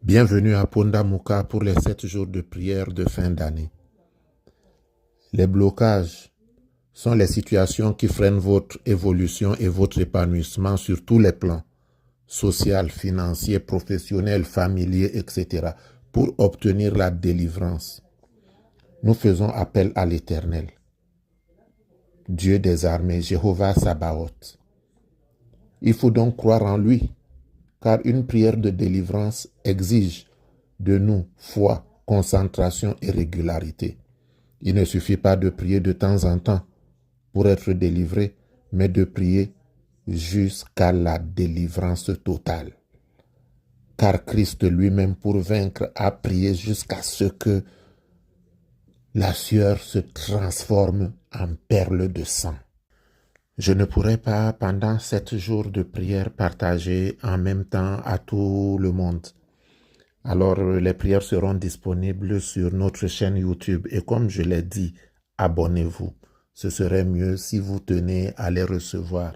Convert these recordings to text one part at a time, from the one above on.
Bienvenue à Pondamuka pour les 7 jours de prière de fin d'année. Les blocages sont les situations qui freinent votre évolution et votre épanouissement sur tous les plans, social, financier, professionnel, familier, etc., pour obtenir la délivrance. Nous faisons appel à l'Éternel, Dieu des armées, Jéhovah Sabaoth. Il faut donc croire en lui, car une prière de délivrance exige de nous foi, concentration et régularité. Il ne suffit pas de prier de temps en temps pour être délivré, mais de prier jusqu'à la délivrance totale. Car Christ lui-même, pour vaincre, a prié jusqu'à ce que la sueur se transforme en perles de sang. Je ne pourrai pas, pendant 7 jours de prière, partager en même temps à tout le monde. Alors, les prières seront disponibles sur notre chaîne YouTube. Et comme je l'ai dit, abonnez-vous. Ce serait mieux si vous tenez à les recevoir.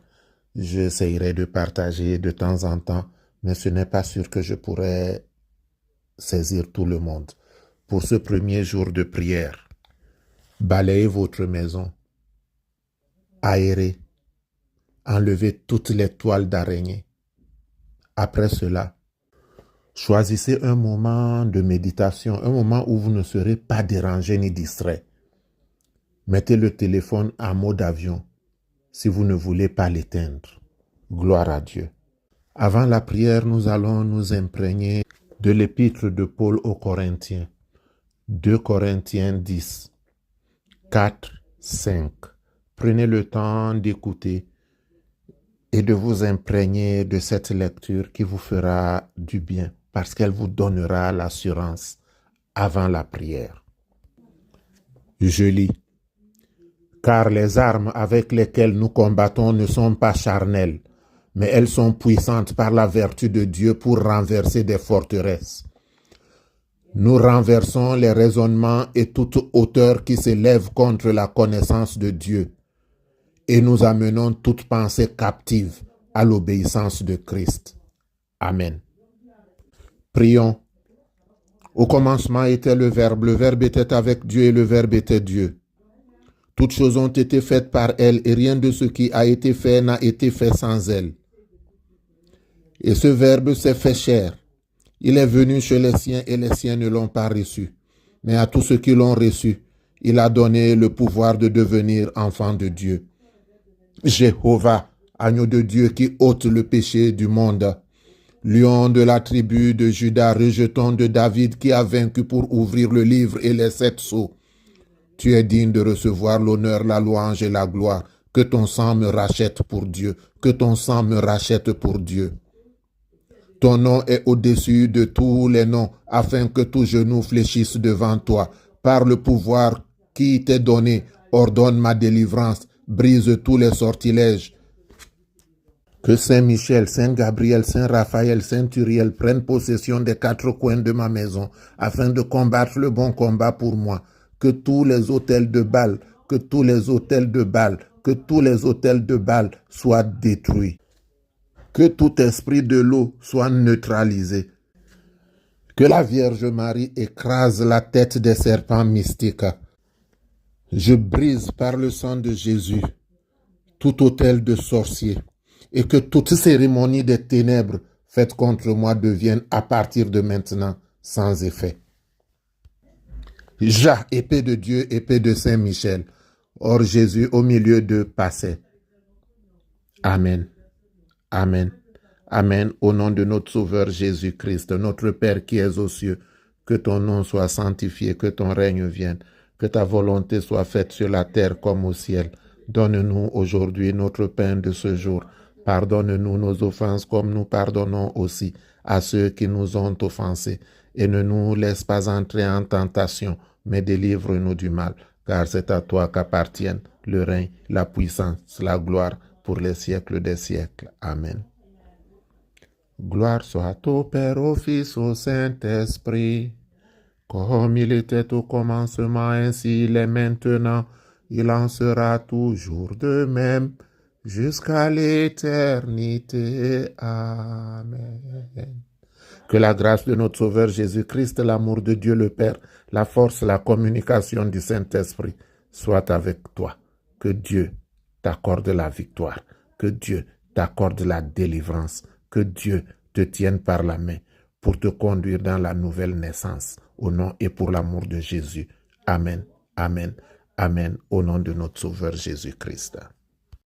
J'essaierai de partager de temps en temps, mais ce n'est pas sûr que je pourrai saisir tout le monde. Pour ce premier jour de prière, balayez votre maison, aérez, enlevez toutes les toiles d'araignée. Après cela, choisissez un moment de méditation, un moment où vous ne serez pas dérangé ni distrait. Mettez le téléphone en mode avion si vous ne voulez pas l'éteindre. Gloire à Dieu. Avant la prière, nous allons nous imprégner de l'épître de Paul aux Corinthiens. 2 Corinthiens 10, 4, 5. Prenez le temps d'écouter et de vous imprégner de cette lecture qui vous fera du bien parce qu'elle vous donnera l'assurance avant la prière. Je lis. Car les armes avec lesquelles nous combattons ne sont pas charnelles, mais elles sont puissantes par la vertu de Dieu pour renverser des forteresses. Nous renversons les raisonnements et toute hauteur qui s'élève contre la connaissance de Dieu, et nous amenons toute pensée captive à l'obéissance de Christ. Amen. Prions. Au commencement était le Verbe était avec Dieu et le Verbe était Dieu. Toutes choses ont été faites par elle et rien de ce qui a été fait n'a été fait sans elle. Et ce Verbe s'est fait chair. Il est venu chez les siens et les siens ne l'ont pas reçu. Mais à tous ceux qui l'ont reçu, il a donné le pouvoir de devenir enfants de Dieu. Jéhovah, agneau de Dieu qui ôte le péché du monde. Lion de la tribu de Juda, rejeton de David qui a vaincu pour ouvrir le livre et les 7 sceaux. Tu es digne de recevoir l'honneur, la louange et la gloire. Que ton sang me rachète pour Dieu. Que ton sang me rachète pour Dieu. Ton nom est au-dessus de tous les noms, afin que tout genou fléchisse devant toi. Par le pouvoir qui t'est donné, ordonne ma délivrance, brise tous les sortilèges. Que Saint Michel, Saint Gabriel, Saint Raphaël, Saint Uriel prennent possession des 4 coins de ma maison, afin de combattre le bon combat pour moi. Que tous les autels de Baal, que tous les autels de Baal, que tous les autels de Baal soient détruits. Que tout esprit de l'eau soit neutralisé. Que la Vierge Marie écrase la tête des serpents mystiques. Je brise par le sang de Jésus tout autel de sorciers et que toute cérémonie des ténèbres faite contre moi devienne à partir de maintenant sans effet. Ja, épée de Dieu, épée de Saint Michel. Or Jésus au milieu d'eux passait. Amen. Amen. Amen. Au nom de notre Sauveur Jésus-Christ, notre Père qui es aux cieux, que ton nom soit sanctifié, que ton règne vienne, que ta volonté soit faite sur la terre comme au ciel. Donne-nous aujourd'hui notre pain de ce jour. Pardonne-nous nos offenses comme nous pardonnons aussi à ceux qui nous ont offensés. Et ne nous laisse pas entrer en tentation, mais délivre-nous du mal, car c'est à toi qu'appartiennent le règne, la puissance, la gloire pour les siècles des siècles. Amen. Gloire soit au Père, au Fils, au Saint-Esprit, comme il était au commencement, ainsi il est maintenant, il en sera toujours de même, jusqu'à l'éternité. Amen. Que la grâce de notre Sauveur Jésus-Christ, l'amour de Dieu le Père, la force, la communication du Saint-Esprit soit avec toi. Que Dieu t'accorde la victoire. Que Dieu t'accorde la délivrance. Que Dieu te tienne par la main pour te conduire dans la nouvelle naissance. Au nom et pour l'amour de Jésus. Amen. Amen. Amen. Au nom de notre Sauveur Jésus-Christ.